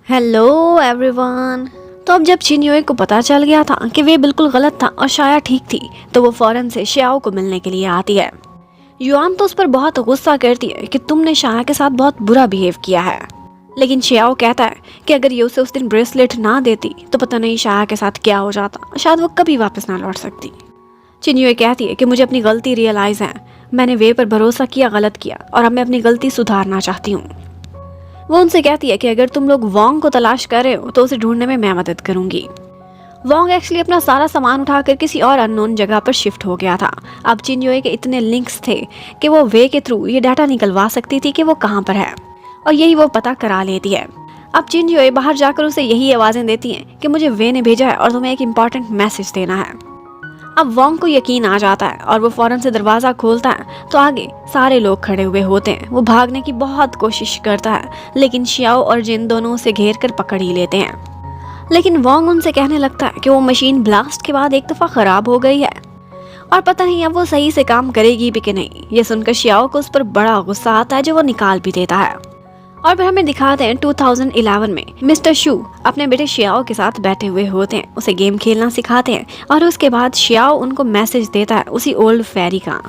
Hello everyone. तो अब जब चिन्युए को पता चल गया था कि वे बिल्कुल गलत था और शाया ठीक थी, तो वो फौरन से श्याओ को मिलने के लिए आती है। युआन तो उस पर बहुत गुस्सा करती है कि तुमने शाया के साथ बहुत बुरा बिहेव किया है, लेकिन श्याओ कहता है कि अगर ये उसे उस दिन ब्रेसलेट ना देती तो पता नहीं शाया के साथ क्या हो जाता, शायद वो कभी वापस ना लौट सकती। चिन्युए कहती है कि मुझे अपनी गलती रियलाइज है, मैंने वे पर भरोसा किया, गलत किया और अब मैं अपनी गलती सुधारना चाहती हूँ। वो उनसे कहती है कि अगर तुम लोग वोंग को तलाश कर रहे हो तो उसे ढूंढने में मैं मदद करूंगी। वोंग एक्चुअली अपना सारा सामान उठाकर किसी और अननोन जगह पर शिफ्ट हो गया था। अब चिन्युए के इतने लिंक्स थे कि वो वे के थ्रू ये डाटा निकलवा सकती थी कि वो कहाँ पर है, और यही वो पता करा लेती है। अब चिन्युए बाहर जाकर उसे यही आवाजें देती हैं कि मुझे वे ने भेजा है और तुम्हें एक इम्पॉर्टेंट मैसेज देना है। अब वोंग को यकीन आ जाता है और वो फौरन से दरवाजा खोलता है तो आगे सारे लोग खड़े हुए होते हैं। वो भागने की बहुत कोशिश करता है, लेकिन श्याओ और जिन दोनों उसे घेर कर पकड़ ही लेते हैं। लेकिन वोंग उनसे कहने लगता है कि वो मशीन ब्लास्ट के बाद एक दफा खराब हो गई है और पता नहीं अब वो सही से काम करेगी भी कि नहीं। ये सुनकर श्याओ को उस पर बड़ा गुस्सा आता है, जो वो निकाल भी देता है। और फिर हमें दिखाते हैं 2011 में मिस्टर शू अपने बेटे श्याओ के साथ बैठे हुए होते हैं, उसे गेम खेलना सिखाते हैं और उसके बाद श्याओ उनको मैसेज देता है उसी ओल्ड फेरी का।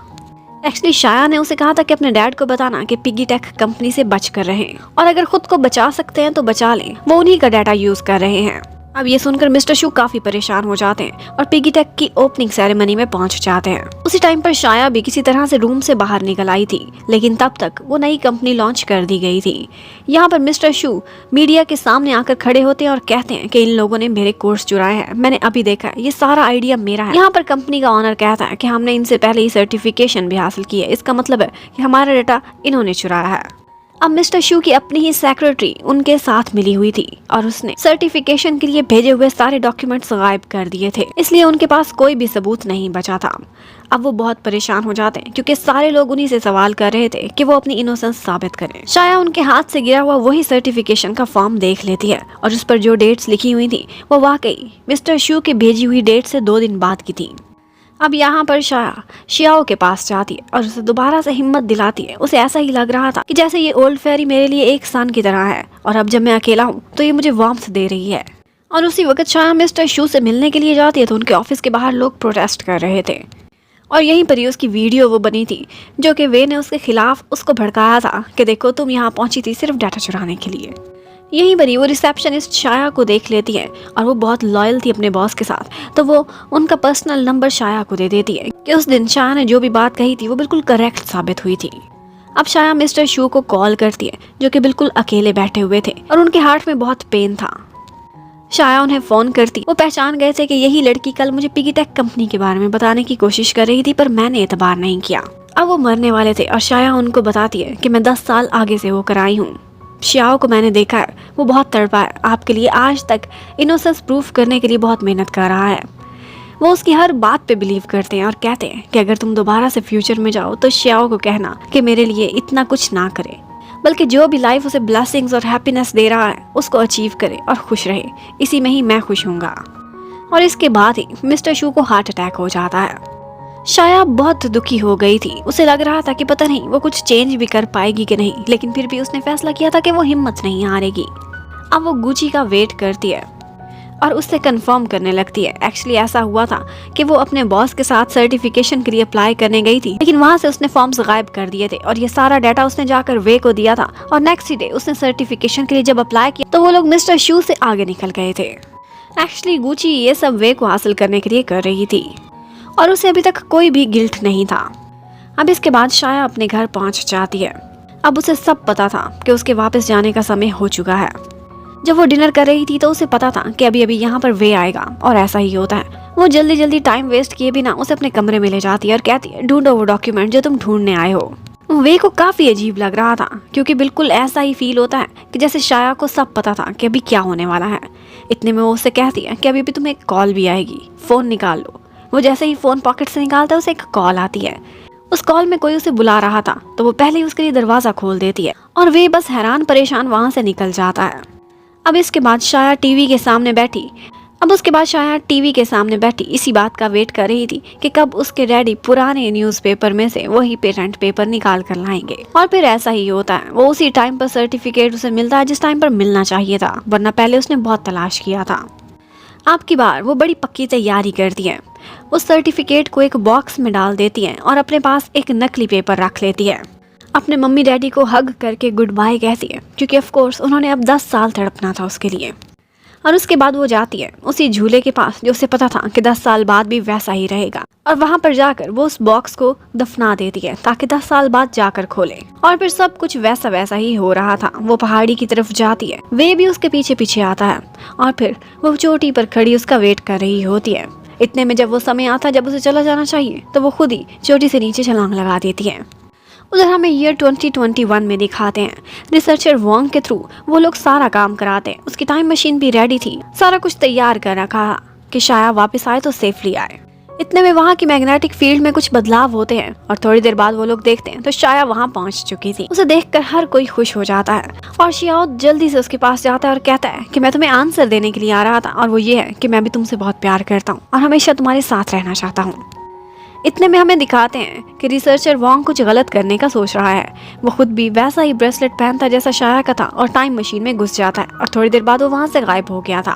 एक्चुअली शाया ने उसे कहा था कि अपने डैड को बताना कि पिगी टेक कंपनी से बच कर रहें और अगर खुद को बचा सकते हैं तो बचा लें, वो उन्हीं का डाटा यूज कर रहे हैं। अब ये सुनकर मिस्टर शू काफी परेशान हो जाते हैं और पिगी टेक की ओपनिंग सेरेमनी में पहुंच जाते हैं। उसी टाइम पर शाया भी किसी तरह से रूम से बाहर निकल आई थी, लेकिन तब तक वो नई कंपनी लॉन्च कर दी गई थी। यहाँ पर मिस्टर शू मीडिया के सामने आकर खड़े होते हैं और कहते हैं कि इन लोगों ने मेरे कोर्स चुराए हैं, मैंने अभी देखा है, ये सारा आइडिया मेरा है। यहाँ पर कंपनी का ऑनर कहता है कि हमने इनसे पहले ही सर्टिफिकेशन भी हासिल की है, इसका मतलब है कि हमारा डाटा इन्होंने चुराया है। अब मिस्टर शू की अपनी ही सेक्रेटरी उनके साथ मिली हुई थी और उसने सर्टिफिकेशन के लिए भेजे हुए सारे डॉक्यूमेंट्स गायब कर दिए थे, इसलिए उनके पास कोई भी सबूत नहीं बचा था। अब वो बहुत परेशान हो जाते हैं क्योंकि सारे लोग उन्हीं से सवाल कर रहे थे कि वो अपनी इनोसेंस साबित करें। शाया उनके हाथ से गिरा हुआ वही सर्टिफिकेशन का फॉर्म देख लेती है और उस पर जो डेट्स लिखी हुई थी वो वाकई मिस्टर शू की भेजी हुई डेट से 2 दिन बाद की थी। अब यहाँ पर शाया श्याओ के पास जाती है और उसे दोबारा से हिम्मत दिलाती है। उसे ऐसा ही लग रहा था कि जैसे ये ओल्ड फेरी मेरे लिए एक सन की तरह है और अब जब मैं अकेला हूँ तो ये मुझे वार्मथ दे रही है। और उसी वक्त शाया मिस्टर शू से मिलने के लिए जाती है तो उनके ऑफिस के बाहर लोग प्रोटेस्ट कर रहे थे और यहीं पर ही उसकी वीडियो वो बनी थी जो कि वे ने उसके खिलाफ उसको भड़काया था कि देखो तुम यहाँ पहुंची थी सिर्फ डाटा चुराने के लिए। यहीं पर ही वो रिसेप्शनिस्ट शाया को देख लेती है और वो बहुत लॉयल थी अपने बॉस के साथ, तो वो उनका पर्सनल नंबर शाया को दे देती है कि उस दिन शाया ने जो भी बात कही थी वो बिल्कुल करेक्ट साबित हुई थी। अब शाया मिस्टर शू को कॉल करती है जो कि बिल्कुल अकेले बैठे हुए थे और उनके हार्ट में बहुत पेन था। शाया उन्हें फोन करती, वो पहचान गए थे कि यही लड़की कल मुझे पिगी टेक कंपनी के बारे में बताने की कोशिश कर रही थी, पर मैंने एतबार नहीं किया। अब वो मरने वाले थे और शाया उनको बताती है कि मैं 10 साल आगे से होकर आई हूँ। श्याओ को मैंने देखा है, वो बहुत तड़पा है आपके लिए, आज तक इनोसेंस प्रूफ करने के लिए बहुत मेहनत कर रहा है। वो उसकी हर बात पे बिलीव करते हैं और कहते हैं कि अगर तुम दोबारा से फ्यूचर में जाओ तो श्याओ को कहना कि मेरे लिए इतना कुछ ना करे, बल्कि जो भी लाइफ उसे ब्लेसिंग्स और हैप्पीनेस दे रहा है उसको अचीव करे और खुश रहे, इसी में ही मैं खुश हूँगा। और इसके बाद ही मिस्टर शू को हार्ट अटैक हो जाता है। शाया बहुत दुखी हो गई थी, उसे लग रहा था कि पता नहीं वो कुछ चेंज भी कर पाएगी कि नहीं, लेकिन फिर भी उसने फैसला किया था कि वो हिम्मत नहीं हारेगी। अब वो गुची का वेट करती है और उससे कंफर्म करने लगती है। एक्चुअली ऐसा हुआ था कि वो अपने बॉस के साथ सर्टिफिकेशन के लिए अप्लाई करने गई थी, लेकिन वहां से उसने फॉर्म्स गायब कर दिए थे और ये सारा डाटा उसने जाकर वे को दिया था और नेक्स्ट डे उसने सर्टिफिकेशन के लिए जब अप्लाई किया तो वो लोग मिस्टर शू से आगे निकल गए थे। एक्चुअली गुची ये सब वे को हासिल करने के लिए कर रही थी और उसे अभी तक कोई भी गिल्ट नहीं था। अब इसके बाद शाया अपने घर पहुंच जाती है। अब उसे सब पता था कि उसके वापस जाने का समय हो चुका है। जब वो डिनर कर रही थी तो उसे पता था कि अभी अभी यहाँ पर वे आएगा और ऐसा ही होता है। वो जल्दी जल्दी टाइम वेस्ट किए बिना उसे अपने कमरे में ले जाती है और कहती है ढूंढो वो डॉक्यूमेंट जो तुम ढूंढने आए हो। वे को काफी अजीब लग रहा था क्योंकि बिल्कुल ऐसा ही फील होता है कि जैसे शाया को सब पता था कि अभी क्या होने वाला है। इतने में वो उससे कहती है कि अभी अभी तुम्हें एक कॉल भी आएगी, फोन निकाल लो। वो जैसे ही फोन पॉकेट से निकालता है उसे एक कॉल आती है। उस कॉल में कोई उसे बुला रहा था तो वो पहले ही उसके लिए दरवाजा खोल देती है और वे बस हैरान परेशान वहां से निकल जाता है। अब इसके बाद शाया टीवी के सामने बैठी अब उसके बाद शाया टीवी के सामने बैठी इसी बात का वेट कर रही थी कि कब उसके डैडी पुराने न्यूज़पेपर में से वही पेटेंट पेपर निकाल कर लाएंगे। और फिर ऐसा ही होता है, वो उसी टाइम पर सर्टिफिकेट उसे मिलता है जिस टाइम पर मिलना चाहिए था, वरना पहले उसने बहुत तलाश किया था। अब की बार वो बड़ी पक्की तैयारी करती है, उस सर्टिफिकेट को एक बॉक्स में डाल देती है और अपने पास एक नकली पेपर रख लेती है। अपने मम्मी डैडी को हग करके गुड बाय कहती है, क्योंकि ऑफ कोर्स उन्होंने अब 10 साल तड़पना था उसके लिए। और उसके बाद वो जाती है उसी झूले के पास जो उसे पता था कि 10 साल बाद भी वैसा ही रहेगा, और वहां पर जाकर वो उस बॉक्स को दफना देती है ताकि 10 साल बाद जाकर खोले। और फिर सब कुछ वैसा वैसा ही हो रहा था। वो पहाड़ी की तरफ जाती है, वे भी उसके पीछे पीछे आता है, और फिर वो चोटी पर खड़ी उसका वेट कर रही होती है। इतने में जब वो समय आता जब उसे चला जाना चाहिए तो वो खुद ही चोटी से नीचे छलांग लगा देती है। उधर हमें ईयर 2021 में दिखाते हैं, रिसर्चर वोंग के थ्रू वो लोग सारा काम कराते हैं। उसकी टाइम मशीन भी रेडी थी, सारा कुछ तैयार कर रखा कि शाया वापस आए तो सेफली आए। इतने में वहाँ की मैग्नेटिक फील्ड में कुछ बदलाव होते हैं, और थोड़ी देर बाद वो लोग देखते हैं तो शाया वहाँ पहुँच चुकी थी। उसे देखकर हर कोई खुश हो जाता है, और शियाओ जल्दी से उसके पास जाता है और कहता है कि मैं तुम्हें आंसर देने के लिए आ रहा था, और वो ये है कि मैं भी तुमसे बहुत प्यार करता हूँ और हमेशा तुम्हारे साथ रहना चाहता हूँ। इतने में हमें दिखाते हैं कि रिसर्चर वोंग कुछ गलत करने का सोच रहा है। वो खुद भी वैसा ही ब्रेसलेट पहनता जैसा शाया का था और टाइम मशीन में घुस जाता है, और थोड़ी देर बाद वो वहाँ से गायब हो गया था।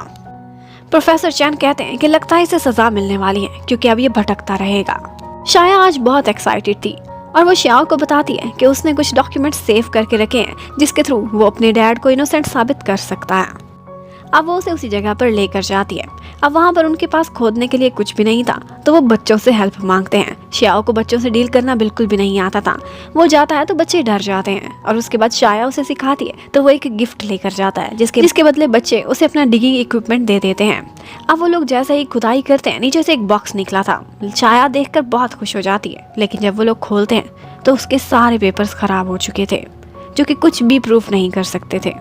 प्रोफेसर चैन कहते हैं कि लगता है इसे सजा मिलने वाली है, क्योंकि अब ये भटकता रहेगा। शाया आज बहुत एक्साइटेड थी, और वो शियाओ को बताती है कि उसने कुछ डॉक्यूमेंट सेव करके रखे हैं जिसके थ्रू वो अपने डैड को इनोसेंट साबित कर सकता है। अब वो उसे उसी जगह पर लेकर जाती है। अब वहाँ पर उनके पास खोदने के लिए कुछ भी नहीं था, तो वो बच्चों से हेल्प मांगते हैं। शियाओ को बच्चों से डील करना बिल्कुल भी नहीं आता था। वो जाता है तो बच्चे डर जाते हैं, और उसके बाद शाया उसे सिखाती है तो वो एक गिफ्ट लेकर जाता है जिसके बदले बच्चे उसे अपना डिगिंग इक्विपमेंट दे देते हैं। अब वो लोग जैसे ही खुदाई करते हैं, नीचे से एक बॉक्स निकला था। शाया देखकर बहुत खुश हो जाती है, लेकिन जब वो लोग खोलते हैं तो उसके सारे पेपर्स खराब हो चुके थे, जो कि कुछ भी प्रूफ नहीं कर सकते थे।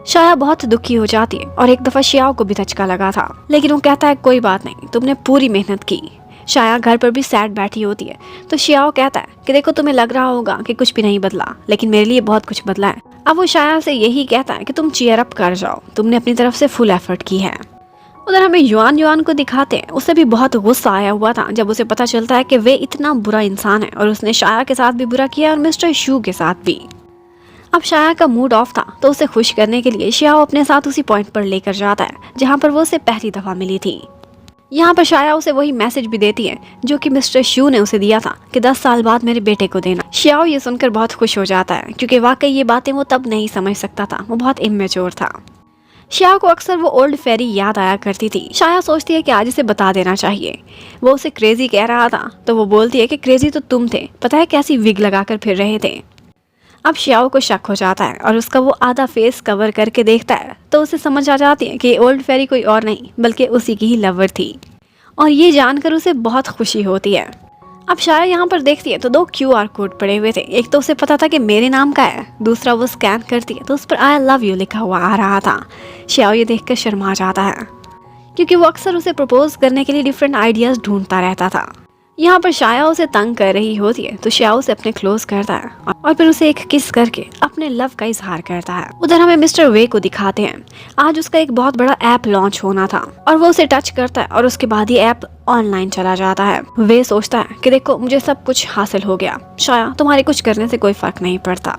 शाया बहुत दुखी हो जाती है, और एक दफा शियाओ को भी धचका लगा था, लेकिन वो कहता है कोई बात नहीं, तुमने पूरी मेहनत की। शाया घर पर भी सैड बैठी होती है, तो शियाओ कहता है कि देखो तुम्हें लग रहा होगा कि कुछ भी नहीं बदला, लेकिन मेरे लिए बहुत कुछ बदला है। अब वो शाया से यही कहता है कि तुम चीयर अप कर जाओ, तुमने अपनी तरफ से फुल एफर्ट की है। उधर हमें युआन को दिखाते हैं, उसे भी बहुत गुस्सा आया हुआ था जब उसे पता चलता है कि वे इतना बुरा इंसान है, और उसने शाया के साथ भी बुरा किया और मिस्टर शू के साथ भी। अब शाया का मूड ऑफ था, तो उसे खुश करने के लिए शियाओ अपने साथ उसी पॉइंट पर लेकर जाता है जहाँ पर वो उसे पहली दफा मिली थी। यहाँ पर शाया उसे वही मैसेज भी देती है जो कि मिस्टर शू ने उसे दिया था कि 10 साल बाद मेरे बेटे को देना। शियाओ ये सुनकर बहुत खुश हो जाता है, क्योंकि वाकई ये बातें वो तब नहीं समझ सकता था, वो बहुत इमेच्योर था। शियाओ को अक्सर वो ओल्ड फेरी याद आया करती थी। शाया सोचती है कि आज इसे बता देना चाहिए। वो उसे क्रेजी कह रहा था, तो वो बोलती है कि क्रेजी तो तुम थे, पता है कैसी विग लगाकर फिर रहे थे। अब शियाओ को शक हो जाता है, और उसका वो आधा फेस कवर करके देखता है तो उसे समझ आ जाती है कि ओल्ड फेरी कोई और नहीं बल्कि उसी की ही लवर थी, और ये जानकर उसे बहुत खुशी होती है। अब शाया यहाँ पर देखती है तो 2 QR कोड पड़े हुए थे। एक तो उसे पता था कि मेरे नाम का है, दूसरा वो स्कैन करती है तो उस पर आई लव यू लिखा हुआ आ रहा था। शियाओ ये देखकर शर्मा जाता है, क्योंकि वो अक्सर उसे प्रपोज करने के लिए डिफरेंट आइडियाज ढूंढता रहता था। यहाँ पर शाया उसे तंग कर रही होती है, तो शियाओ उसे अपने क्लोज करता है, और फिर उसे एक किस करके अपने लव का इजहार करता है। उधर हमें मिस्टर वे को दिखाते हैं। आज उसका एक बहुत बड़ा ऐप लॉन्च होना था, और वो उसे टच करता है, और उसके बाद ये ऐप ऑनलाइन चला जाता है। वे सोचता है कि देखो मुझे सब कुछ हासिल हो गया, शाया तुम्हारे कुछ करने से कोई फर्क नहीं पड़ता।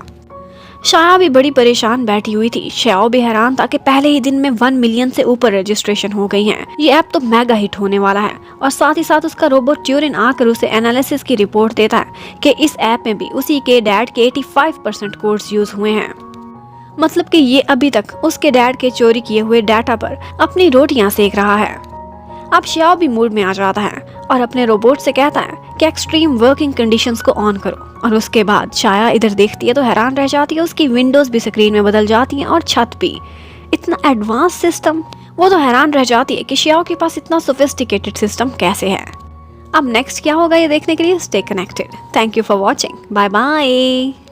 शाया भी बड़ी परेशान बैठी हुई थी। शियाओ भी हैरान था कि पहले ही दिन में 1 मिलियन से ऊपर रजिस्ट्रेशन हो गई हैं। ये ऐप तो मेगा हिट होने वाला है, और साथ ही साथ उसका रोबोट ट्यूरिन आकर उसे एनालिसिस की रिपोर्ट देता है कि इस ऐप में भी उसी के डैड के 85% कोड्स यूज हुए हैं। मतलब कि ये अभी तक उसके डैड के चोरी किए हुए डाटा पर अपनी रोटियां सेक रहा है। अब शियाओ भी मूड में आ जाता है, और अपने रोबोट से कहता है कि एक्सट्रीम वर्किंग कंडीशंस को ऑन करो। और उसके बाद शाया इधर देखती है तो हैरान रह जाती है, उसकी विंडोज भी स्क्रीन में बदल जाती हैं, और छत भी। इतना एडवांस सिस्टम, वो तो हैरान रह जाती है कि शियाओ के पास इतना सोफिस्टिकेटेड सिस्टम कैसे है। अब नेक्स्ट क्या होगा ये देखने के लिए stay connected. Thank you for watching, bye bye.